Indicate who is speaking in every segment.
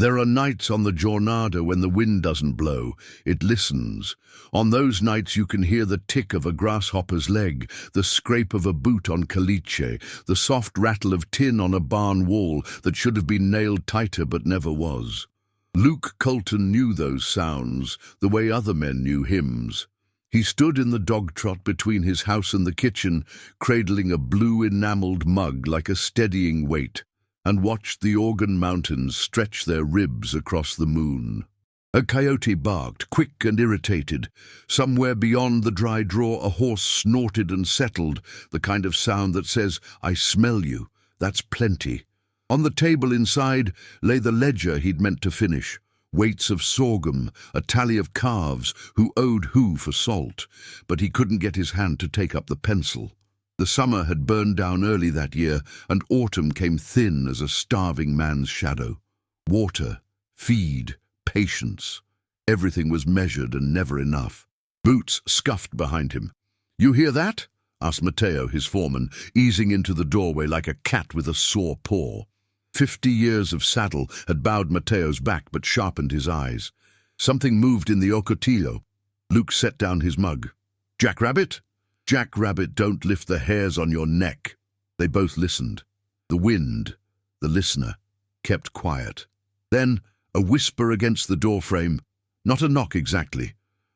Speaker 1: There are nights on the Jornada when the wind doesn't blow, it listens. On those nights you can hear the tick of a grasshopper's leg, the scrape of a boot on caliche, the soft rattle of tin on a barn wall that should have been nailed tighter but never was. Luke Colton knew those sounds, the way other men knew hymns. He stood in the dog trot between his house and the kitchen, cradling a blue enameled mug like a steadying weight, and watched the Organ Mountains stretch their ribs across the moon. A coyote barked, quick and irritated. Somewhere beyond the dry draw a horse snorted and settled, the kind of sound that says, "I smell you, that's plenty." On the table inside lay the ledger he'd meant to finish. Weights of sorghum, a tally of calves, who owed who for salt, but he couldn't get his hand to take up the pencil. The summer had burned down early that year, and autumn came thin as a starving man's shadow. Water, feed, patience. Everything was measured and never enough. Boots scuffed behind him. "You hear that?" asked Matteo, his foreman, easing into the doorway like a cat with a sore paw. 50 years of saddle had bowed Matteo's back but sharpened his eyes. Something moved in the ocotillo. Luke set down his mug. "Jackrabbit?" "Jackrabbit, don't lift the hairs on your neck." They both listened. The wind, the listener, kept quiet. Then a whisper against the doorframe. Not a knock exactly,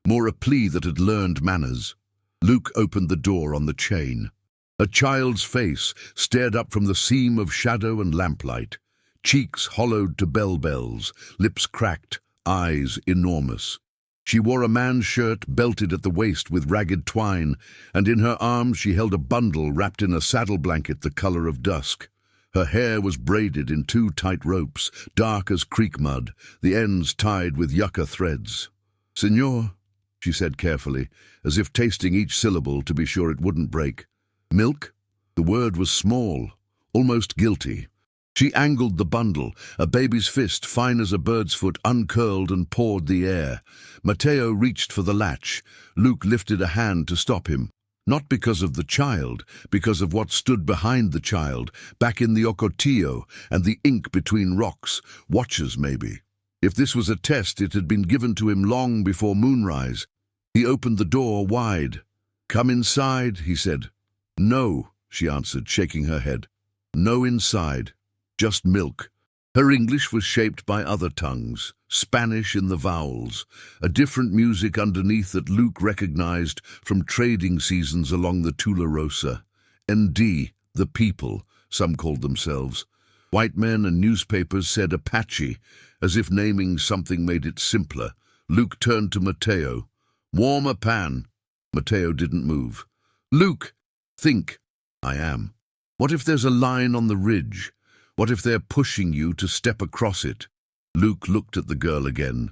Speaker 1: more a plea that had learned manners. Luke opened the door on the chain. A child's face stared up from the seam of shadow and lamplight. Cheeks hollowed to bell-bells, lips cracked, eyes enormous. She wore a man's shirt belted at the waist with ragged twine, and in her arms she held a bundle wrapped in a saddle blanket the color of dusk. Her hair was braided in 2 tight ropes, dark as creek mud, the ends tied with yucca threads. "Signor," she said carefully, as if tasting each syllable to be sure it wouldn't break. "Milk?" The word was small, almost guilty. She angled the bundle, a baby's fist fine as a bird's foot uncurled and pawed the air. Matteo reached for the latch. Luke lifted a hand to stop him. Not because of the child, because of what stood behind the child, back in the ocotillo and the ink between rocks, watches maybe. If this was a test, it had been given to him long before moonrise. He opened the door wide. "Come inside," he said. "No," she answered, shaking her head. "No inside. Just milk." Her English was shaped by other tongues, Spanish in the vowels, a different music underneath that Luke recognized from trading seasons along the Tularosa. ND, the people, some called themselves. White men and newspapers said Apache, as if naming something made it simpler. Luke turned to Matteo. "Warm a pan." Matteo didn't move. "Luke, think." "I am." "What if there's a line on the ridge? What if they're pushing you to step across it?" Luke looked at the girl again.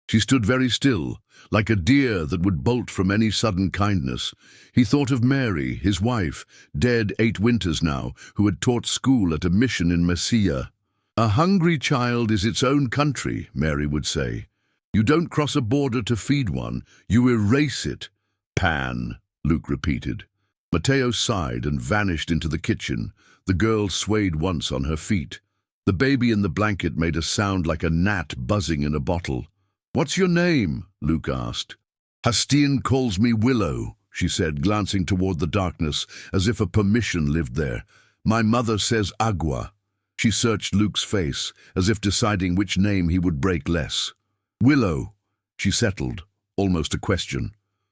Speaker 1: She stood very still, like a deer that would bolt from any sudden kindness. He thought of Mary, his wife, dead 8 winters now, who had taught school at a mission in Mesilla. "A hungry child is its own country," Mary would say. "You don't cross a border to feed one, you erase it." "Pan," Luke repeated. Matteo sighed and vanished into the kitchen. The girl swayed once on her feet. The baby in the blanket made a sound like a gnat buzzing in a bottle. "What's your name?" Luke asked. "Hastien calls me Willow," she said, glancing toward the darkness, as if a permission lived there. "My mother says Agua." She searched Luke's face, as if deciding which name he would break less. "Willow," she settled, almost a question.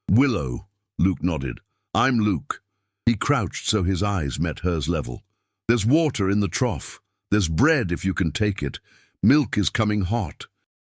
Speaker 1: "Willow," Luke nodded. "I'm Luke." He crouched so his eyes met hers level. "There's water in the trough. There's bread if you can take it. Milk is coming hot."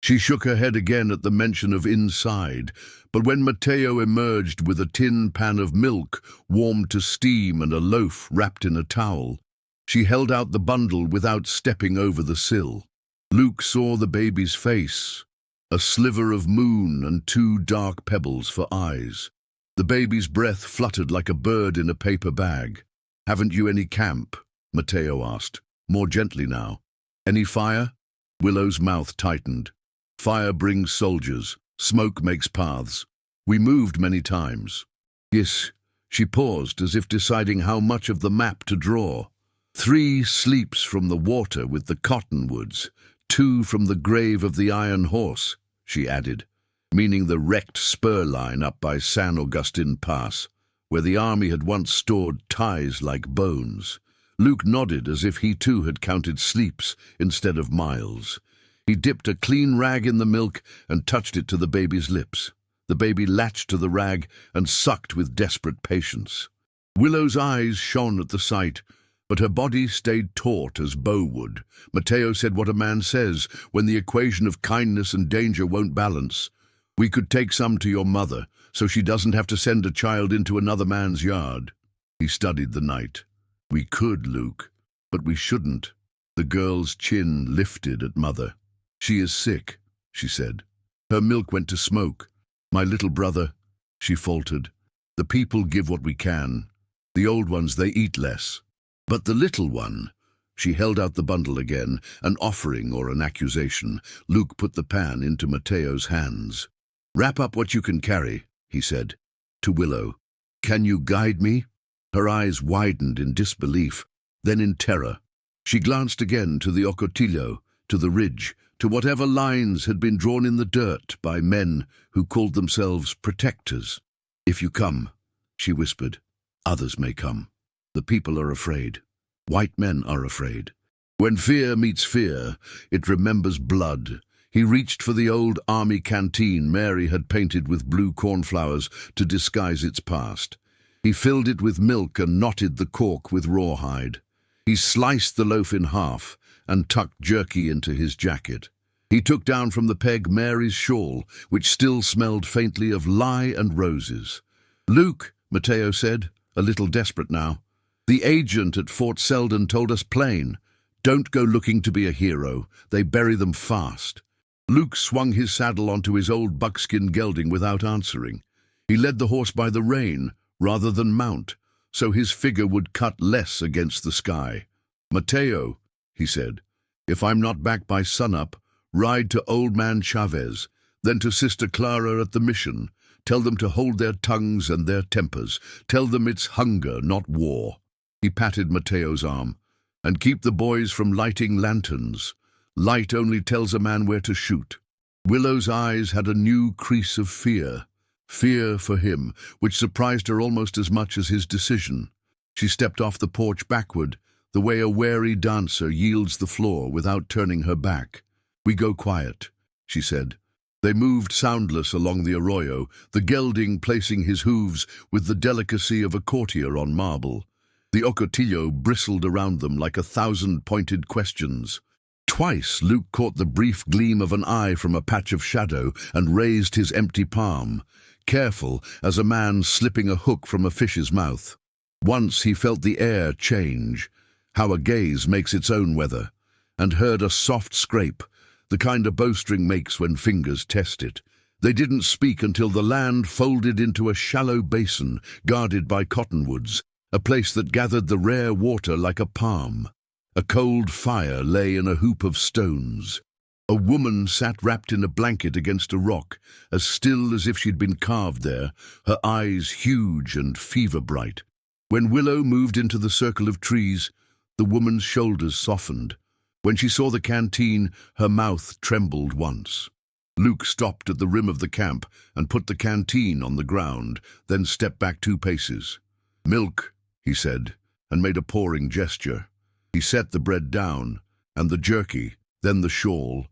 Speaker 1: She shook her head again at the mention of inside, but when Matteo emerged with a tin pan of milk, warmed to steam, and a loaf wrapped in a towel, she held out the bundle without stepping over the sill. Luke saw the baby's face, a sliver of moon and 2 dark pebbles for eyes. The baby's breath fluttered like a bird in a paper bag. "Haven't you any camp?" Matteo asked, more gently now. "Any fire?" Willow's mouth tightened. "Fire brings soldiers. Smoke makes paths. We moved many times." "Yes." She paused, as if deciding how much of the map to draw. 3 sleeps from the water with the cottonwoods. 2 from the grave of the Iron Horse, she added, meaning the wrecked spur line up by San Augustin Pass, where the army had once stored ties like bones. Luke nodded as if he too had counted sleeps instead of miles. He dipped a clean rag in the milk and touched it to the baby's lips. The baby latched to the rag and sucked with desperate patience. Willow's eyes shone at the sight, but her body stayed taut as bowwood. Matteo said what a man says when the equation of kindness and danger won't balance. We could take some to your mother, so she doesn't have to send a child into another man's yard. He studied the night. We could, Luke, but we shouldn't. The girl's chin lifted at Mother. She is sick, she said. Her milk went to smoke. My little brother, she faltered. The people give what we can. The old ones, they eat less. But the little one, she held out the bundle again, an offering or an accusation. Luke put the pan into Matteo's hands. Wrap up what you can carry, he said. To Willow. Can you guide me? Her eyes widened in disbelief, then in terror. She glanced again to the Ocotillo, to the ridge, to whatever lines had been drawn in the dirt by men who called themselves protectors. If you come, she whispered, others may come. The people are afraid. White men are afraid. When fear meets fear, it remembers blood. He reached for the old army canteen Mary had painted with blue cornflowers to disguise its past. He filled it with milk and knotted the cork with rawhide. He sliced the loaf in half and tucked jerky into his jacket. He took down from the peg Mary's shawl, which still smelled faintly of lye and roses. Luke, Matteo said, a little desperate now. The agent at Fort Selden told us plain, don't go looking to be a hero. They bury them fast. Luke swung his saddle onto his old buckskin gelding without answering. He led the horse by the rein, rather than mount, so his figure would cut less against the sky. Matteo, he said, if I'm not back by sunup, ride to old man Chavez, then to Sister Clara at the mission. Tell them to hold their tongues and their tempers. Tell them it's hunger, not war. He patted Matteo's arm. And keep the boys from lighting lanterns. Light only tells a man where to shoot. Willow's eyes had a new crease of fear. Fear for him, which surprised her almost as much as his decision. She stepped off the porch backward, the way a wary dancer yields the floor without turning her back. We go quiet, she said. They moved soundless along the arroyo, the gelding placing his hooves with the delicacy of a courtier on marble. The Ocotillo bristled around them like 1,000 pointed questions. Twice Luke caught the brief gleam of an eye from a patch of shadow and raised his empty palm, careful as a man slipping a hook from a fish's mouth. Once he felt the air change, how a gaze makes its own weather, and heard a soft scrape, the kind a bowstring makes when fingers test it. They didn't speak until the land folded into a shallow basin guarded by cottonwoods, a place that gathered the rare water like a palm. A cold fire lay in a hoop of stones. A woman sat wrapped in a blanket against a rock, as still as if she'd been carved there, her eyes huge and fever-bright. When Willow moved into the circle of trees, the woman's shoulders softened. When she saw the canteen, her mouth trembled once. Luke stopped at the rim of the camp and put the canteen on the ground, then stepped back 2 paces. Milk, he said, and made a pouring gesture. He set the bread down, and the jerky, then the shawl,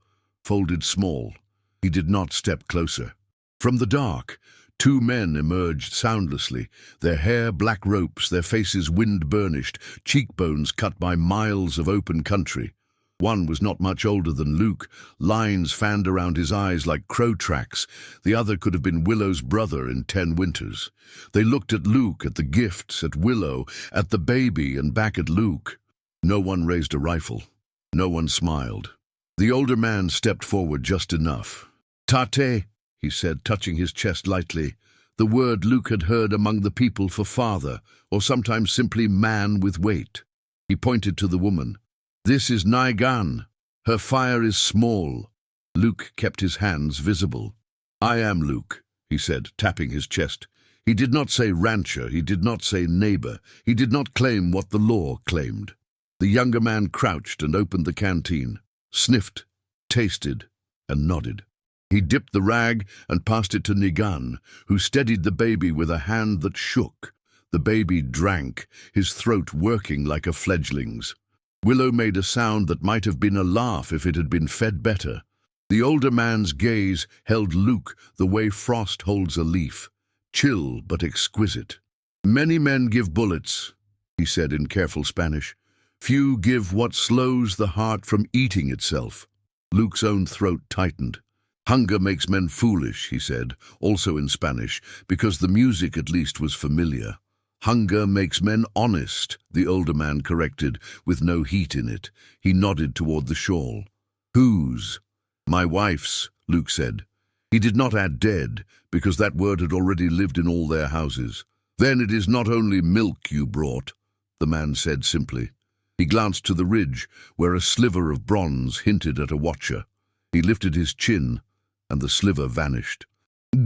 Speaker 1: folded small. He did not step closer. From the dark, 2 men emerged soundlessly, their hair black ropes, their faces wind-burnished, cheekbones cut by miles of open country. One was not much older than Luke, lines fanned around his eyes like crow tracks. The other could have been Willow's brother in 10 winters. They looked at Luke, at the gifts, at Willow, at the baby, and back at Luke. No one raised a rifle. No one smiled. The older man stepped forward just enough. Tate, he said, touching his chest lightly, the word Luke had heard among the people for father, or sometimes simply man with weight. He pointed to the woman. This is Naigan. Her fire is small. Luke kept his hands visible. I am Luke, he said, tapping his chest. He did not say rancher, he did not say neighbor, he did not claim what the law claimed. The younger man crouched and opened the canteen, sniffed, tasted, and nodded. He dipped the rag and passed it to Nigan, who steadied the baby with a hand that shook. The baby drank, his throat working like a fledgling's. Willow made a sound that might have been a laugh if it had been fed better. The older man's gaze held Luke the way frost holds a leaf, chill but exquisite. "Many men give bullets," he said in careful Spanish. "Few give what slows the heart from eating itself." Luke's own throat tightened. "Hunger makes men foolish," he said, also in Spanish, because the music at least was familiar. "Hunger makes men honest," the older man corrected, with no heat in it. He nodded toward the shawl. "Whose?" "My wife's," Luke said. He did not add dead, because that word had already lived in all their houses. "Then it is not only milk you brought," the man said simply. He glanced to the ridge, where a sliver of bronze hinted at a watcher. He lifted his chin, and the sliver vanished.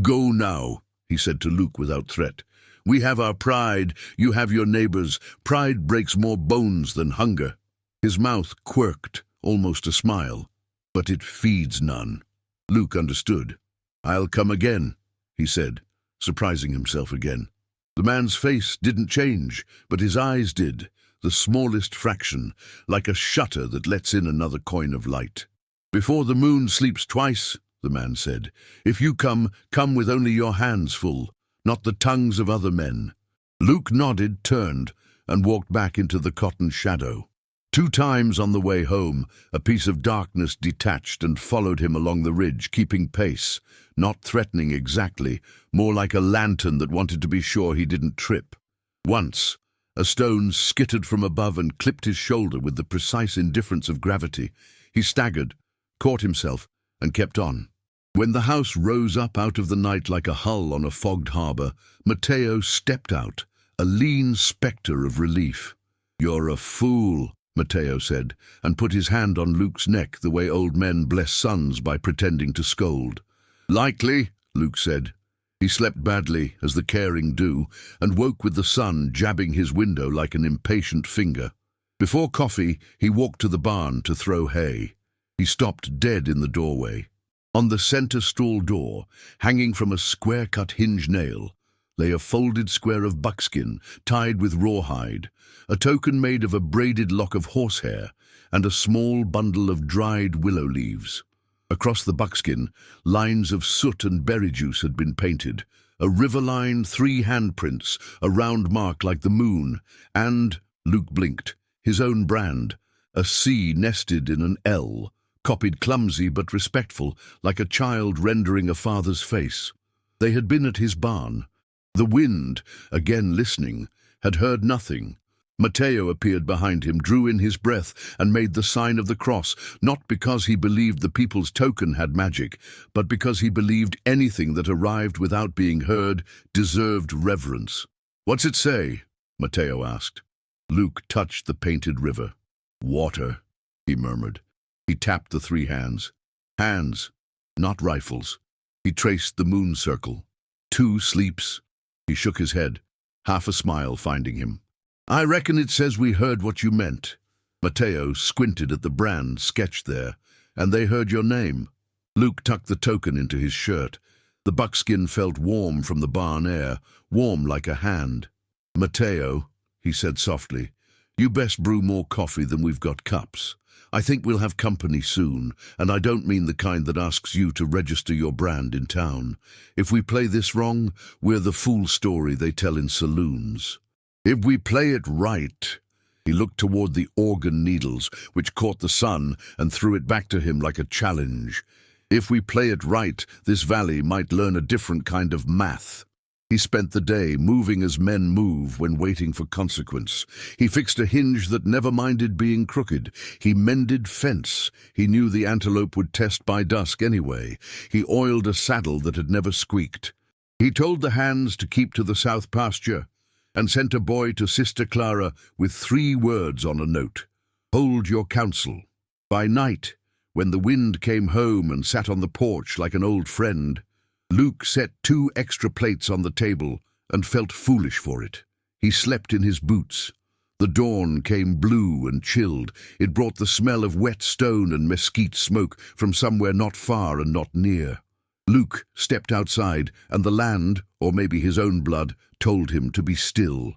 Speaker 1: "Go now," he said to Luke without threat. "We have our pride, you have your neighbors. Pride breaks more bones than hunger." His mouth quirked, almost a smile. "But it feeds none." Luke understood. "I'll come again," he said, surprising himself again. The man's face didn't change, but his eyes did, the smallest fraction, like a shutter that lets in another coin of light. "Before the moon sleeps twice," the man said, "if you come, come with only your hands full, not the tongues of other men." Luke nodded, turned, and walked back into the cotton shadow. 2 times on the way home, a piece of darkness detached and followed him along the ridge, keeping pace, not threatening exactly, more like a lantern that wanted to be sure he didn't trip. Once, a stone skittered from above and clipped his shoulder with the precise indifference of gravity. He staggered, caught himself, and kept on. When the house rose up out of the night like a hull on a fogged harbor, Matteo stepped out, a lean spectre of relief. "You're a fool," Matteo said, and put his hand on Luke's neck the way old men bless sons by pretending to scold. "Likely," Luke said. He slept badly, as the caring do, and woke with the sun jabbing his window like an impatient finger. Before coffee, he walked to the barn to throw hay. He stopped dead in the doorway. On the center stall door, hanging from a square-cut hinge nail, lay a folded square of buckskin tied with rawhide, a token made of a braided lock of horsehair, and a small bundle of dried willow leaves. Across the buckskin, lines of soot and berry juice had been painted, a river line, 3 handprints, a round mark like the moon, and, Luke blinked, his own brand, a C nested in an L, copied clumsy but respectful, like a child rendering a father's face. They had been at his barn. The wind, again listening, had heard nothing. Matteo appeared behind him, drew in his breath, and made the sign of the cross, not because he believed the people's token had magic, but because he believed anything that arrived without being heard deserved reverence. "What's it say?" Matteo asked. Luke touched the painted river. "Water," he murmured. He tapped the 3 hands. Hands, not rifles. He traced the moon circle. 2 sleeps. He shook his head, half a smile finding him. "I reckon it says we heard what you meant." Matteo squinted at the brand sketched there. "And they heard your name." Luke tucked the token into his shirt. The buckskin felt warm from the barn air, warm like a hand. "Matteo," he said softly, "you best brew more coffee than we've got cups. I think we'll have company soon, and I don't mean the kind that asks you to register your brand in town. If we play this wrong, we're the fool story they tell in saloons. If we play it right—" He looked toward the organ needles, which caught the sun and threw it back to him like a challenge. "If we play it right, this valley might learn a different kind of math." He spent the day moving as men move when waiting for consequence. He fixed a hinge that never minded being crooked. He mended fence. He knew the antelope would test by dusk anyway. He oiled a saddle that had never squeaked. He told the hands to keep to the south pasture, and sent a boy to Sister Clara with 3 words on a note. "Hold your counsel." By night, when the wind came home and sat on the porch like an old friend, Luke set 2 extra plates on the table and felt foolish for it. He slept in his boots. The dawn came blue and chilled. It brought the smell of wet stone and mesquite smoke from somewhere not far and not near. Luke stepped outside, and the land, or maybe his own blood, told him to be still.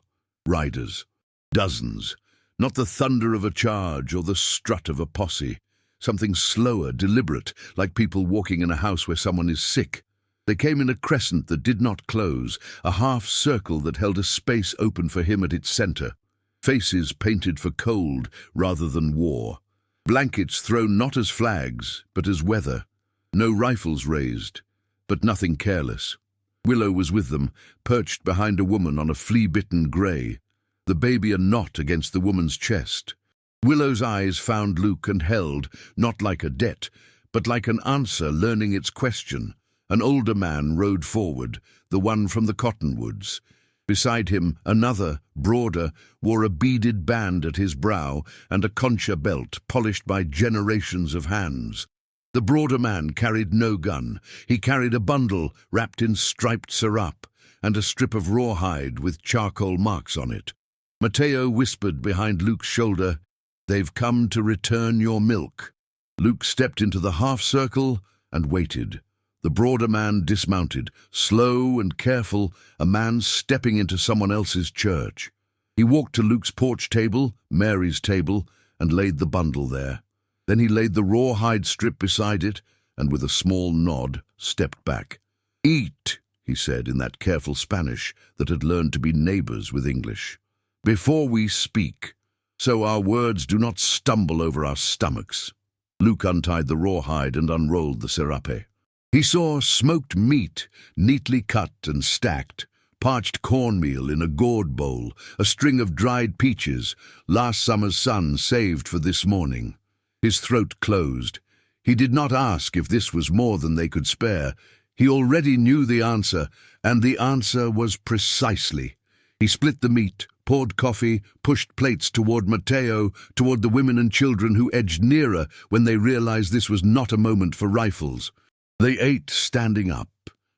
Speaker 1: Riders. Dozens. Not the thunder of a charge or the strut of a posse. Something slower, deliberate, like people walking in a house where someone is sick. They came in a crescent that did not close, a half circle that held a space open for him at its center. Faces painted for cold rather than war. Blankets thrown not as flags, but as weather. No rifles raised, but nothing careless. Willow was with them, perched behind a woman on a flea-bitten grey, the baby a knot against the woman's chest. Willow's eyes found Luke and held, not like a debt, but like an answer learning its question. An older man rode forward, the one from the cottonwoods. Beside him, another, broader, wore a beaded band at his brow and a concha belt polished by generations of hands. The broader man carried no gun. He carried a bundle wrapped in striped sirap and a strip of rawhide with charcoal marks on it. Mateo whispered behind Luke's shoulder, "They've come to return your milk." Luke stepped into the half-circle and waited. The broader man dismounted, slow and careful, a man stepping into someone else's church. He walked to Luke's porch table, Mary's table, and laid the bundle there. Then he laid the rawhide strip beside it, and with a small nod, stepped back. "Eat," he said in that careful Spanish that had learned to be neighbors with English, "before we speak, so our words do not stumble over our stomachs." Luke untied the rawhide and unrolled the serape. He saw smoked meat, neatly cut and stacked, parched cornmeal in a gourd bowl, a string of dried peaches, last summer's sun saved for this morning. His throat closed. He did not ask if this was more than they could spare. He already knew the answer, and the answer was precisely. He split the meat, poured coffee, pushed plates toward Mateo, toward the women and children who edged nearer when they realized this was not a moment for rifles. They ate standing up,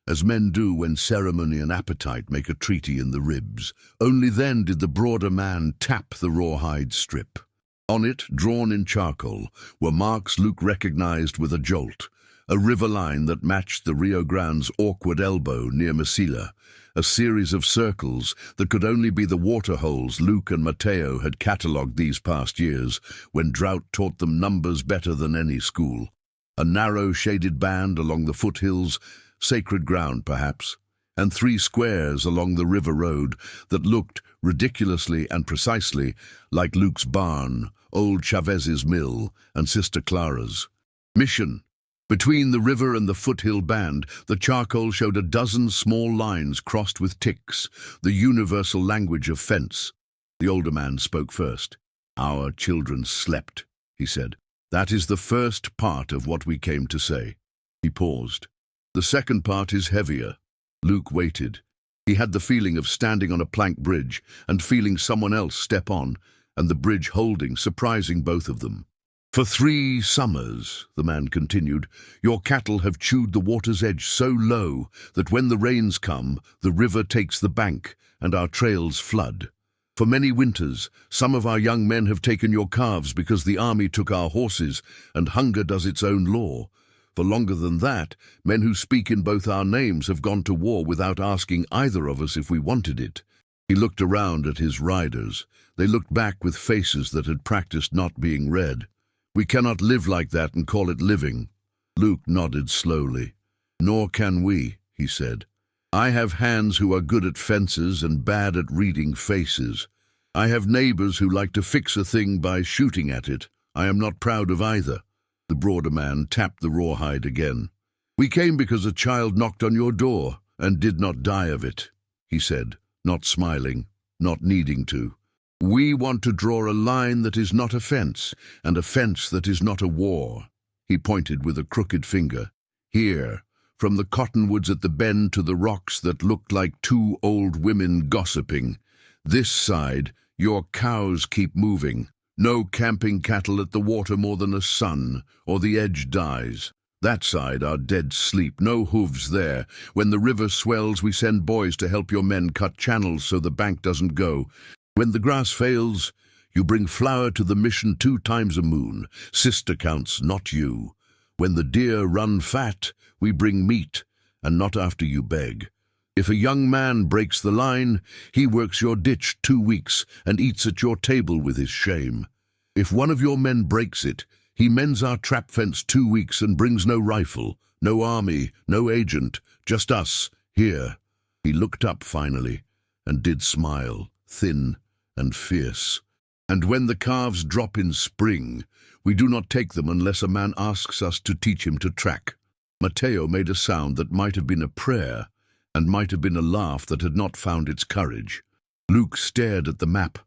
Speaker 1: as men do when ceremony and appetite make a treaty in the ribs. Only then did the broader man tap the rawhide strip. On it, drawn in charcoal, were marks Luke recognized with a jolt, a river line that matched the Rio Grande's awkward elbow near Mesilla, a series of circles that could only be the waterholes Luke and Mateo had catalogued these past years, when drought taught them numbers better than any school. A narrow shaded band along the foothills, sacred ground perhaps, and 3 squares along the river road that looked, ridiculously and precisely, like Luke's barn, old Chavez's mill, and Sister Clara's. Mission. Between the river and the foothill band, the charcoal showed a dozen small lines crossed with ticks, the universal language of fence. The older man spoke first. "Our children slept," he said. "That is the first part of what we came to say." He paused. "The second part is heavier." Luke waited. He had the feeling of standing on a plank bridge and feeling someone else step on, and the bridge holding, surprising both of them. "For 3 summers," the man continued, "your cattle have chewed the water's edge so low that when the rains come, the river takes the bank and our trails flood. For many winters, some of our young men have taken your calves because the army took our horses, and hunger does its own law. For longer than that, men who speak in both our names have gone to war without asking either of us if we wanted it." He looked around at his riders. They looked back with faces that had practiced not being read. "We cannot live like that and call it living." Luke nodded slowly. "Nor can we," he said. "I have hands who are good at fences and bad at reading faces. I have neighbors who like to fix a thing by shooting at it. I am not proud of either." The broader man tapped the rawhide again. "We came because a child knocked on your door and did not die of it," he said, not smiling, not needing to. "We want to draw a line that is not a fence, and a fence that is not a war." He pointed with a crooked finger. "Here, from the cottonwoods at the bend to the rocks that looked like 2 old women gossiping. This side, your cows keep moving. No camping cattle at the water more than a sun, or the edge dies. That side, our dead sleep, no hooves there. When the river swells, we send boys to help your men cut channels so the bank doesn't go. When the grass fails, You bring flour to the mission 2 times a moon. Sister counts, not you. When the deer run fat, we bring meat, and not after you beg. If a young man breaks the line, he works your ditch 2 weeks and eats at your table with his shame. If one of your men breaks it, he mends our trap fence 2 weeks and brings no rifle, no army, no agent, just us, here. He looked up finally, and did smile, thin and fierce. And when the calves drop in spring, we do not take them unless a man asks us to teach him to track. Matteo made a sound that might have been a prayer, and might have been a laugh that had not found its courage. Luke stared at the map,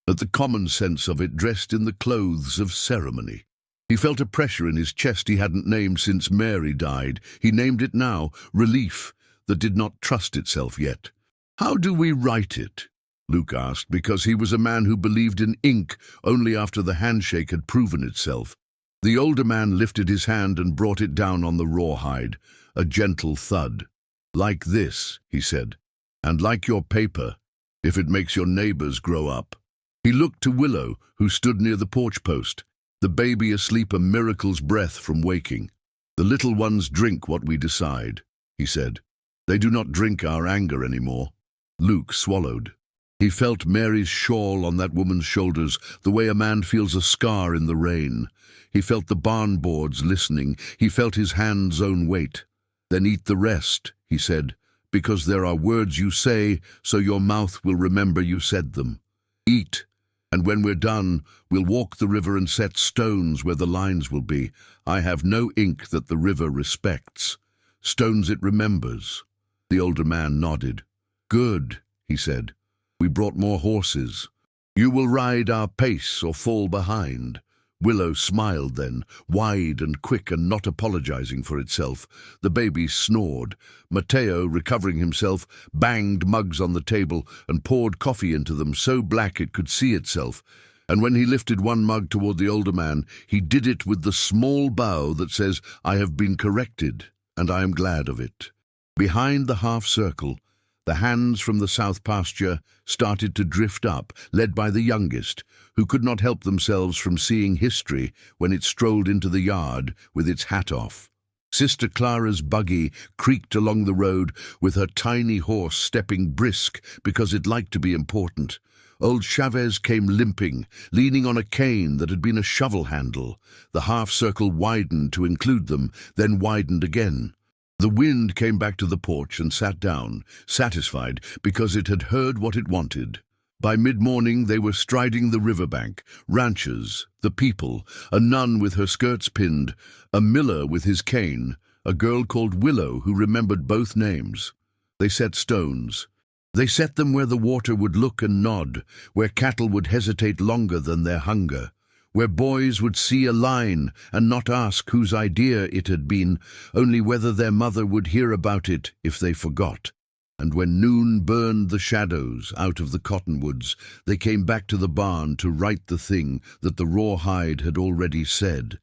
Speaker 1: at the common sense of it dressed in the clothes of ceremony. He felt a pressure in his chest he hadn't named since Mary died. He named it now, relief, that did not trust itself yet. "How do we write it?" Luke asked, because he was a man who believed in ink only after the handshake had proven itself. The older man lifted his hand and brought it down on the rawhide, a gentle thud. "Like this," he said, "and like your paper, if it makes your neighbors grow up." He looked to Willow, who stood near the porch post, the baby asleep a miracle's breath from waking. "The little ones drink what we decide," he said. "They do not drink our anger anymore." Luke swallowed. He felt Mary's shawl on that woman's shoulders, the way a man feels a scar in the rain. He felt the barn boards listening. He felt his hand's own weight. "Then eat the rest," he said, "because there are words you say, so your mouth will remember you said them. Eat, and when we're done, we'll walk the river and set stones where the lines will be. I have no ink that the river respects. Stones it remembers." The older man nodded. "Good," he said. "We brought more horses. You will ride our pace or fall behind." Willow smiled then, wide and quick and not apologizing for itself. The baby snored. Matteo, recovering himself, banged mugs on the table and poured coffee into them so black it could see itself. And when he lifted one mug toward the older man, he did it with the small bow that says, "I have been corrected, and I am glad of it." Behind the half-circle, the hands from the south pasture started to drift up, led by the youngest, who could not help themselves from seeing history when it strolled into the yard with its hat off. Sister Clara's buggy creaked along the road with her tiny horse stepping brisk because it liked to be important. Old Chavez came limping, leaning on a cane that had been a shovel handle. The half-circle widened to include them, then widened again. The wind came back to the porch and sat down, satisfied because it had heard what it wanted. By mid-morning they were striding the riverbank, ranchers, the people, a nun with her skirts pinned, a miller with his cane, a girl called Willow who remembered both names. They set stones. They set them where the water would look and nod, where cattle would hesitate longer than their hunger, where boys would see a line and not ask whose idea it had been, only whether their mother would hear about it if they forgot. And when noon burned the shadows out of the cottonwoods, they came back to the barn to write the thing that the rawhide had already said.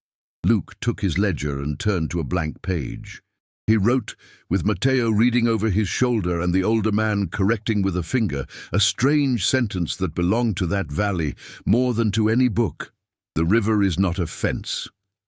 Speaker 1: Luke took his ledger and turned to a blank page. He wrote, with Matteo reading over his shoulder and the older man correcting with a finger, a strange sentence that belonged to that valley more than to any book. "The river is not a fence.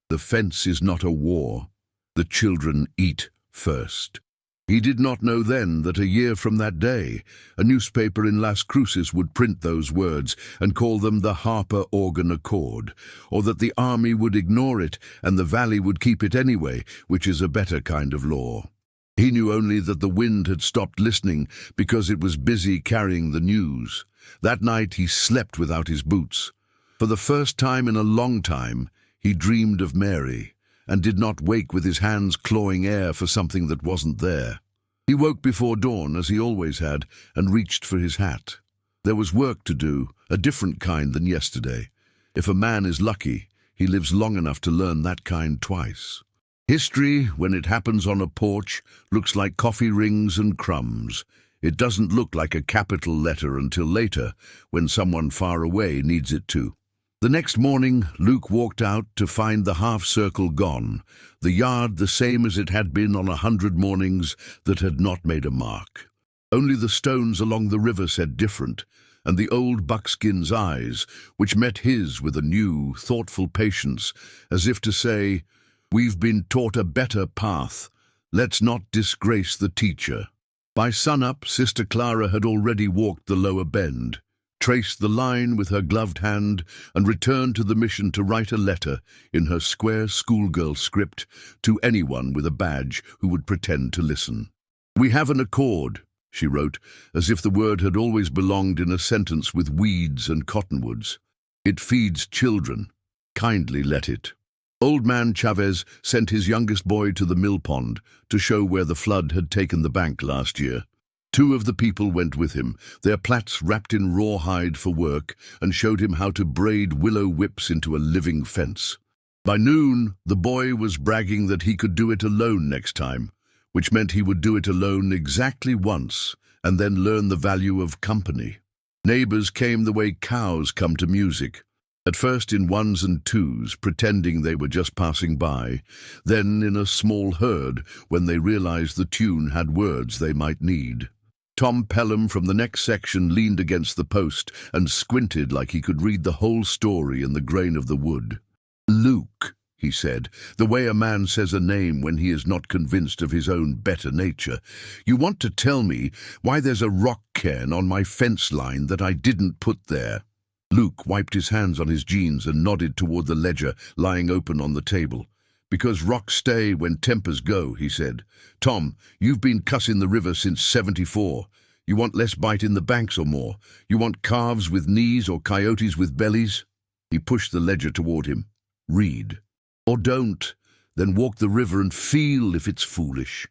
Speaker 1: The fence is not a war. The children eat first." He did not know then that a year from that day, a newspaper in Las Cruces would print those words and call them the Harper Organ Accord, or that the army would ignore it and the valley would keep it anyway, which is a better kind of law. He knew only that the wind had stopped listening because it was busy carrying the news. That night he slept without his boots. For the first time in a long time, he dreamed of Mary, and did not wake with his hands clawing air for something that wasn't there. He woke before dawn, as he always had, and reached for his hat. There was work to do, a different kind than yesterday. If a man is lucky, he lives long enough to learn that kind twice. History, when it happens on a porch, looks like coffee rings and crumbs. It doesn't look like a capital letter until later, when someone far away needs it to. The next morning, Luke walked out to find the half-circle gone, the yard the same as it had been on 100 mornings that had not made a mark. Only the stones along the river said different, and the old buckskin's eyes, which met his with a new, thoughtful patience, as if to say, "We've been taught a better path. Let's not disgrace the teacher." By sunup, Sister Clara had already walked the lower bend, traced the line with her gloved hand, and returned to the mission to write a letter in her square schoolgirl script to anyone with a badge who would pretend to listen. "We have an accord," she wrote, as if the word had always belonged in a sentence with weeds and cottonwoods. "It feeds children. Kindly let it." Old man Chavez sent his youngest boy to the mill pond to show where the flood had taken the bank last year. 2 of the people went with him, their plaits wrapped in rawhide for work, and showed him how to braid willow whips into a living fence. By noon, the boy was bragging that he could do it alone next time, which meant he would do it alone exactly once, and then learn the value of company. Neighbors came the way cows come to music, at first in 1s and 2s, pretending they were just passing by, then in a small herd when they realized the tune had words they might need. Tom Pelham from the next section leaned against the post and squinted like he could read the whole story in the grain of the wood. "Luke," he said, the way a man says a name when he is not convinced of his own better nature, "you want to tell me why there's a rock cairn on my fence line that I didn't put there." Luke wiped his hands on his jeans and nodded toward the ledger lying open on the table. "Because rocks stay when tempers go," he said. "Tom, you've been cussin' the river since '74. You want less bite in the banks or more? You want calves with knees or coyotes with bellies?" He pushed the ledger toward him. "Read. Or don't. Then walk the river and feel if it's foolish."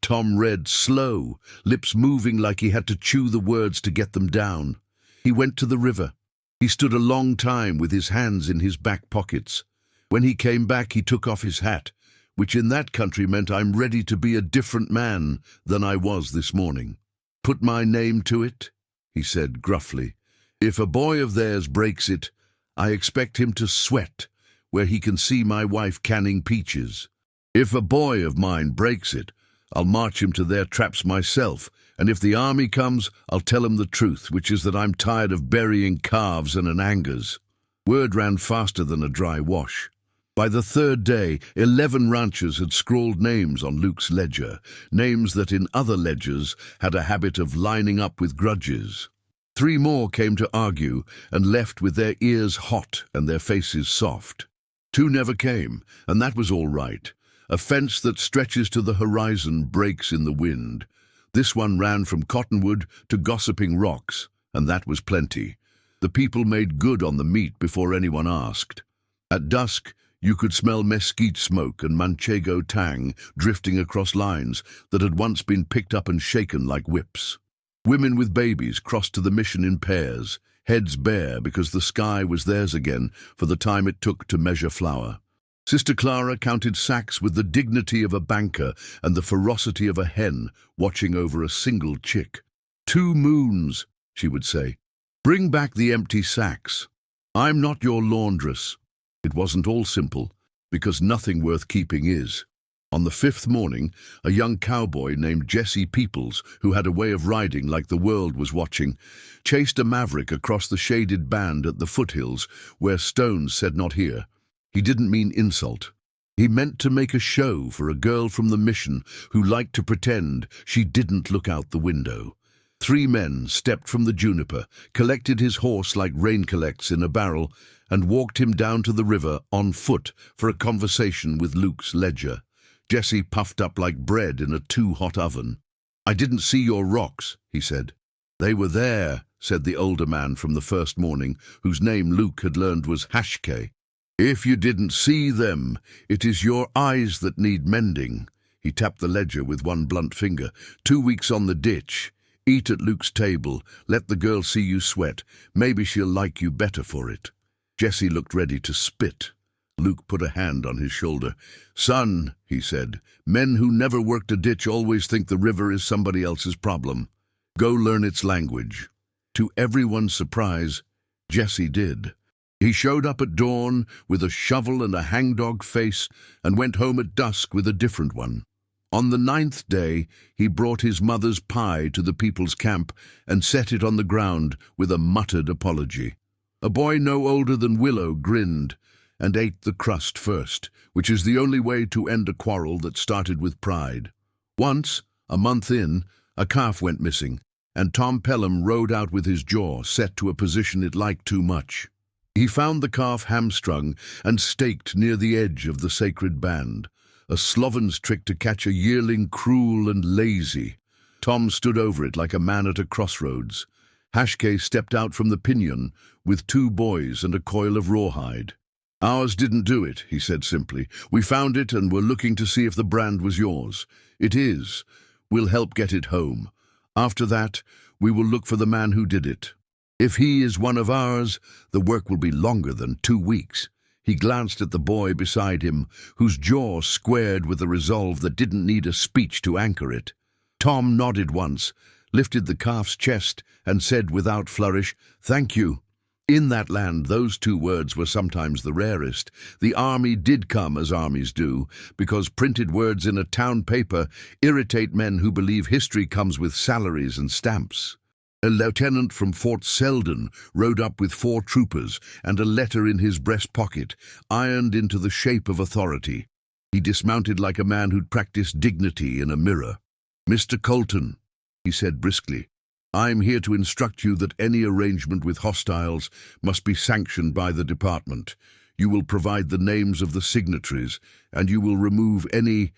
Speaker 1: Tom read slow, lips moving like he had to chew the words to get them down. He went to the river. He stood a long time with his hands in his back pockets. When he came back, he took off his hat, which in that country meant I'm ready to be a different man than I was this morning. "Put my name to it," he said gruffly. "If a boy of theirs breaks it, I expect him to sweat where he can see my wife canning peaches. If a boy of mine breaks it, I'll march him to their traps myself, and if the army comes, I'll tell him the truth, which is that I'm tired of burying calves and angers." Word ran faster than a dry wash. By the 3rd day, 11 ranchers had scrawled names on Luke's ledger, names that in other ledgers had a habit of lining up with grudges. 3 more came to argue and left with their ears hot and their faces soft. 2 never came, and that was all right. A fence that stretches to the horizon breaks in the wind. This one ran from Cottonwood to Gossiping Rocks, and that was plenty. The people made good on the meat before anyone asked. At dusk, you could smell mesquite smoke and manchego tang drifting across lines that had once been picked up and shaken like whips. Women with babies crossed to the mission in pairs, heads bare because the sky was theirs again for the time it took to measure flour. Sister Clara counted sacks with the dignity of a banker and the ferocity of a hen watching over a single chick. 2 moons, she would say. Bring back the empty sacks. I'm not your laundress. It wasn't all simple, because nothing worth keeping is. On the 5th morning, a young cowboy named Jesse Peoples, who had a way of riding like the world was watching, chased a maverick across the shaded band at the foothills where stones said not here. He didn't mean insult. He meant to make a show for a girl from the mission who liked to pretend she didn't look out the window. 3 men stepped from the juniper, collected his horse like rain collects in a barrel, and walked him down to the river on foot for a conversation with Luke's ledger. Jesse puffed up like bread in a too-hot oven. "I didn't see your rocks," he said. "They were there," said the older man from the first morning, whose name Luke had learned was Hashke. "If you didn't see them, it is your eyes that need mending." He tapped the ledger with one blunt finger. 2 weeks on the ditch. Eat at Luke's table. Let the girl see you sweat. Maybe she'll like you better for it. Jesse looked ready to spit. Luke put a hand on his shoulder. "Son," he said, "men who never worked a ditch always think the river is somebody else's problem. Go learn its language." To everyone's surprise, Jesse did. He showed up at dawn with a shovel and a hangdog face and went home at dusk with a different one. On the 9th day, he brought his mother's pie to the people's camp and set it on the ground with a muttered apology. A boy no older than Willow grinned and ate the crust first, which is the only way to end a quarrel that started with pride. Once, a month in, a calf went missing, and Tom Pelham rode out with his jaw set to a position it liked too much. He found the calf hamstrung and staked near the edge of the sacred band, a sloven's trick to catch a yearling cruel and lazy. Tom stood over it like a man at a crossroads. Hashke stepped out from the pinyon with 2 boys and a coil of rawhide. "Ours didn't do it," he said simply. "We found it and were looking to see if the brand was yours. It is. We'll help get it home. After that, we will look for the man who did it. If he is one of ours, the work will be longer than 2 weeks." He glanced at the boy beside him, whose jaw squared with a resolve that didn't need a speech to anchor it. Tom nodded once, lifted the calf's chest, and said without flourish, "Thank you." In that land, those 2 words were sometimes the rarest. The army did come as armies do, because printed words in a town paper irritate men who believe history comes with salaries and stamps. A lieutenant from Fort Selden rode up with 4 troopers and a letter in his breast pocket, ironed into the shape of authority. He dismounted like a man who'd practiced dignity in a mirror. "Mr. Colton," he said briskly, "I'm here to instruct you that any arrangement with hostiles must be sanctioned by the department. You will provide the names of the signatories, and you will remove any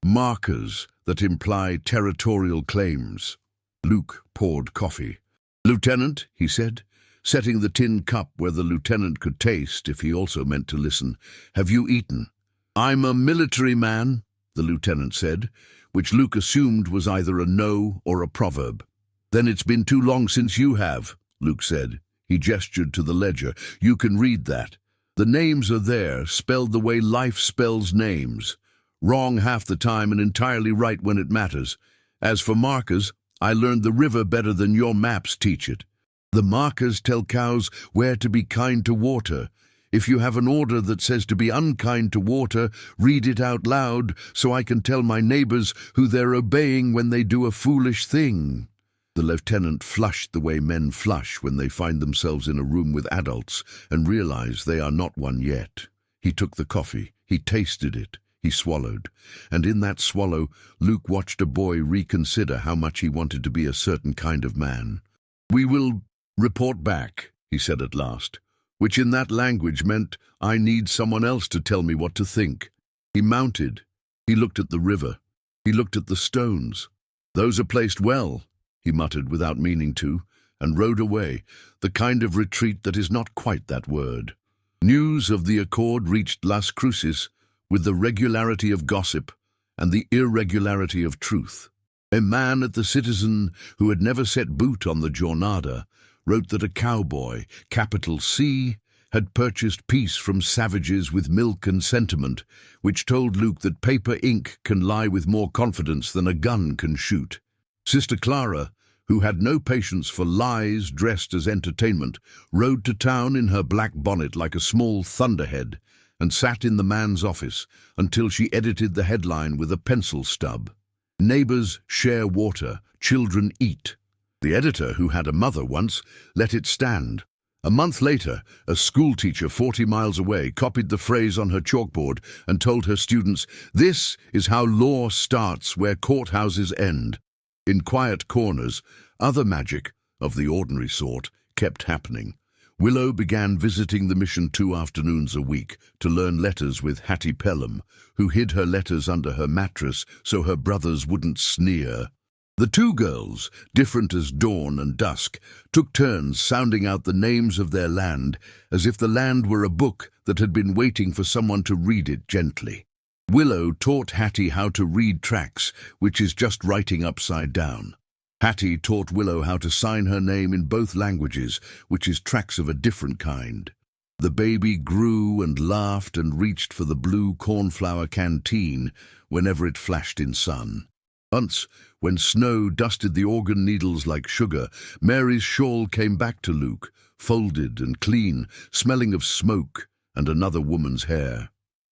Speaker 1: markers that imply territorial claims." Luke poured coffee. "Lieutenant," he said, setting the tin cup where the lieutenant could taste if he also meant to listen, "have you eaten?" "I'm a military man," the lieutenant said, which Luke assumed was either a no or a proverb. "Then it's been too long since you have," Luke said. He gestured to the ledger. "You can read that. The names are there, spelled the way life spells names. Wrong half the time and entirely right when it matters. As for markers, I learned the river better than your maps teach it. The markers tell cows where to be kind to water. If you have an order that says to be unkind to water, read it out loud so I can tell my neighbors who they're obeying when they do a foolish thing." The lieutenant flushed the way men flush when they find themselves in a room with adults and realize they are not one yet. He took the coffee. He tasted it. He swallowed. And in that swallow, Luke watched a boy reconsider how much he wanted to be a certain kind of man. "We will report back," he said at last, which in that language meant, "I need someone else to tell me what to think." He mounted. He looked at the river. He looked at the stones. "Those are placed well," he muttered without meaning to, and rode away, the kind of retreat that is not quite that word. News of the accord reached Las Cruces with the regularity of gossip and the irregularity of truth. A man at the Citizen who had never set boot on the Jornada wrote that a cowboy, capital C, had purchased peace from savages with milk and sentiment, which told Luke that paper ink can lie with more confidence than a gun can shoot. Sister Clara, who had no patience for lies dressed as entertainment, rode to town in her black bonnet like a small thunderhead, and sat in the man's office until she edited the headline with a pencil stub. "Neighbors share water, children eat." The editor, who had a mother once, let it stand. A month later, a schoolteacher 40 miles away copied the phrase on her chalkboard and told her students, "This is how law starts where courthouses end." In quiet corners, other magic, of the ordinary sort, kept happening. Willow began visiting the mission 2 afternoons a week to learn letters with Hattie Pelham, who hid her letters under her mattress so her brothers wouldn't sneer. The 2 girls, different as dawn and dusk, took turns sounding out the names of their land as if the land were a book that had been waiting for someone to read it gently. Willow taught Hattie how to read tracks, which is just writing upside down. Hattie taught Willow how to sign her name in both languages, which is tracks of a different kind. The baby grew and laughed and reached for the blue cornflower canteen whenever it flashed in sun. Once, when snow dusted the organ needles like sugar, Mary's shawl came back to Luke, folded and clean, smelling of smoke and another woman's hair.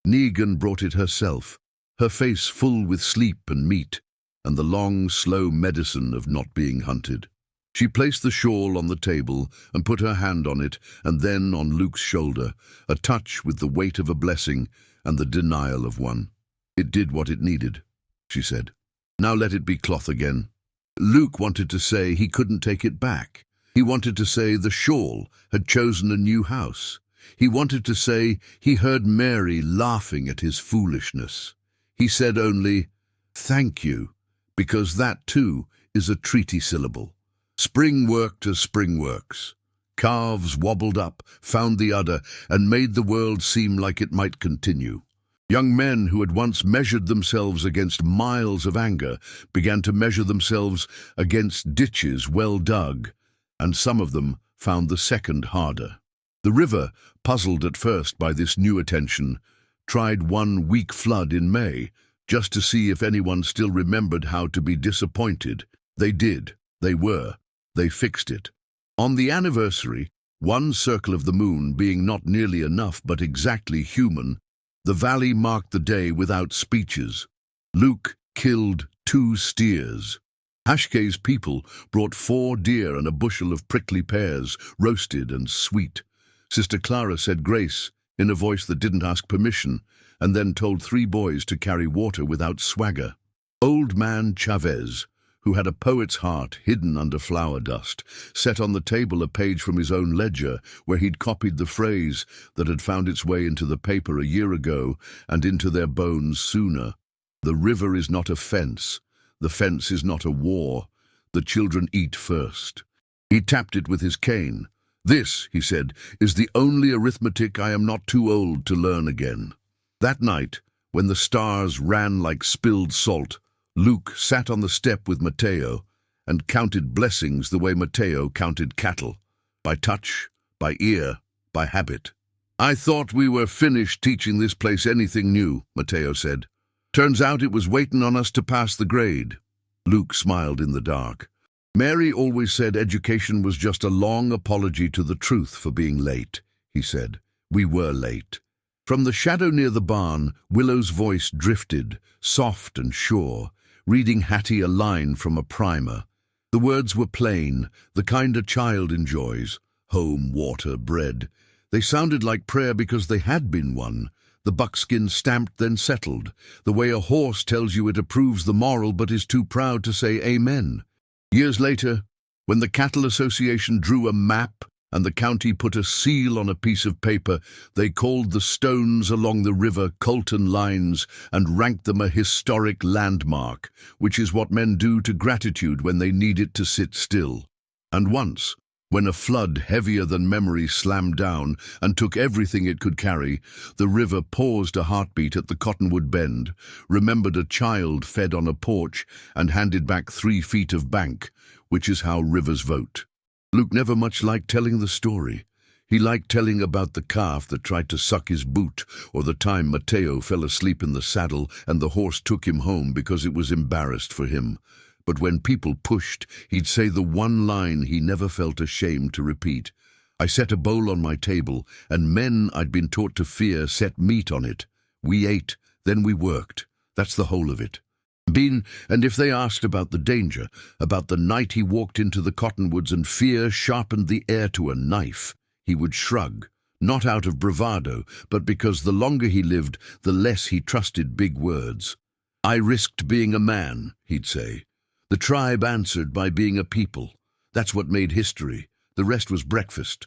Speaker 1: Negan brought it herself. her face full with sleep and meat, and the long, slow medicine of not being hunted. She placed the shawl on the table and put her hand on it, and then on Luke's shoulder, a touch with the weight of a blessing and the denial of one. "It did what it needed," she said. "Now let it be cloth again." Luke wanted to say he couldn't take it back. He wanted to say the shawl had chosen a new house. He wanted to say he heard Mary laughing at his foolishness. He said only, "Thank you," because that too is a treaty syllable. Spring worked as spring works. Calves wobbled up, found the udder, and made the world seem like it might continue. Young men who had once measured themselves against miles of anger began to measure themselves against ditches well dug, and some of them found the second harder. The river, puzzled at first by this new attention, tried one weak flood in May, just to see if anyone still remembered how to be disappointed. They did. They fixed it. On the anniversary, one circle of the moon being not nearly enough but exactly human, the valley marked the day without speeches. Luke killed 2 steers. Hashke's people brought 4 deer and a bushel of prickly pears, roasted and sweet. Sister Clara said grace in a voice that didn't ask permission, and then told 3 boys to carry water without swagger. Old man Chavez, who had a poet's heart hidden under flour dust, set on the table a page from his own ledger where he'd copied the phrase that had found its way into the paper a year ago and into their bones sooner. "The river is not a fence. The fence is not a war. The children eat first." He tapped it with his cane. "This," he said, "is the only arithmetic I am not too old to learn again." That night, when the stars ran like spilled salt, Luke sat on the step with Mateo and counted blessings the way Mateo counted cattle, by touch, by ear, by habit. "I thought we were finished teaching this place anything new," Mateo said. "Turns out it was waiting on us to pass the grade." Luke smiled in the dark. "Mary always said education was just a long apology to the truth for being late," he said. "We were late." From the shadow near the barn, Willow's voice drifted, soft and sure, reading Hattie a line from a primer. The words were plain, the kind a child enjoys: home, water, bread. They sounded like prayer because they had been one. The buckskin stamped, then settled, the way a horse tells you it approves the moral but is too proud to say amen. Years later, when the Cattle Association drew a map and the county put a seal on a piece of paper, they called the stones along the river Colton lines and ranked them a historic landmark, which is what men do to gratitude when they need it to sit still. And once, when a flood heavier than memory slammed down and took everything it could carry, the river paused a heartbeat at the Cottonwood Bend, remembered a child fed on a porch, and handed back 3 feet of bank, which is how rivers vote. Luke never much liked telling the story. He liked telling about the calf that tried to suck his boot, or the time Mateo fell asleep in the saddle and the horse took him home because it was embarrassed for him. But when people pushed, he'd say the one line he never felt ashamed to repeat. "I set a bowl on my table, and men I'd been taught to fear set meat on it. We ate, then we worked. That's the whole of it." And if they asked about the danger, about the night he walked into the cottonwoods and fear sharpened the air to a knife, he would shrug, not out of bravado, but because the longer he lived, the less he trusted big words. "I risked being a man," he'd say. "The tribe answered by being a people. That's what made history. The rest was breakfast."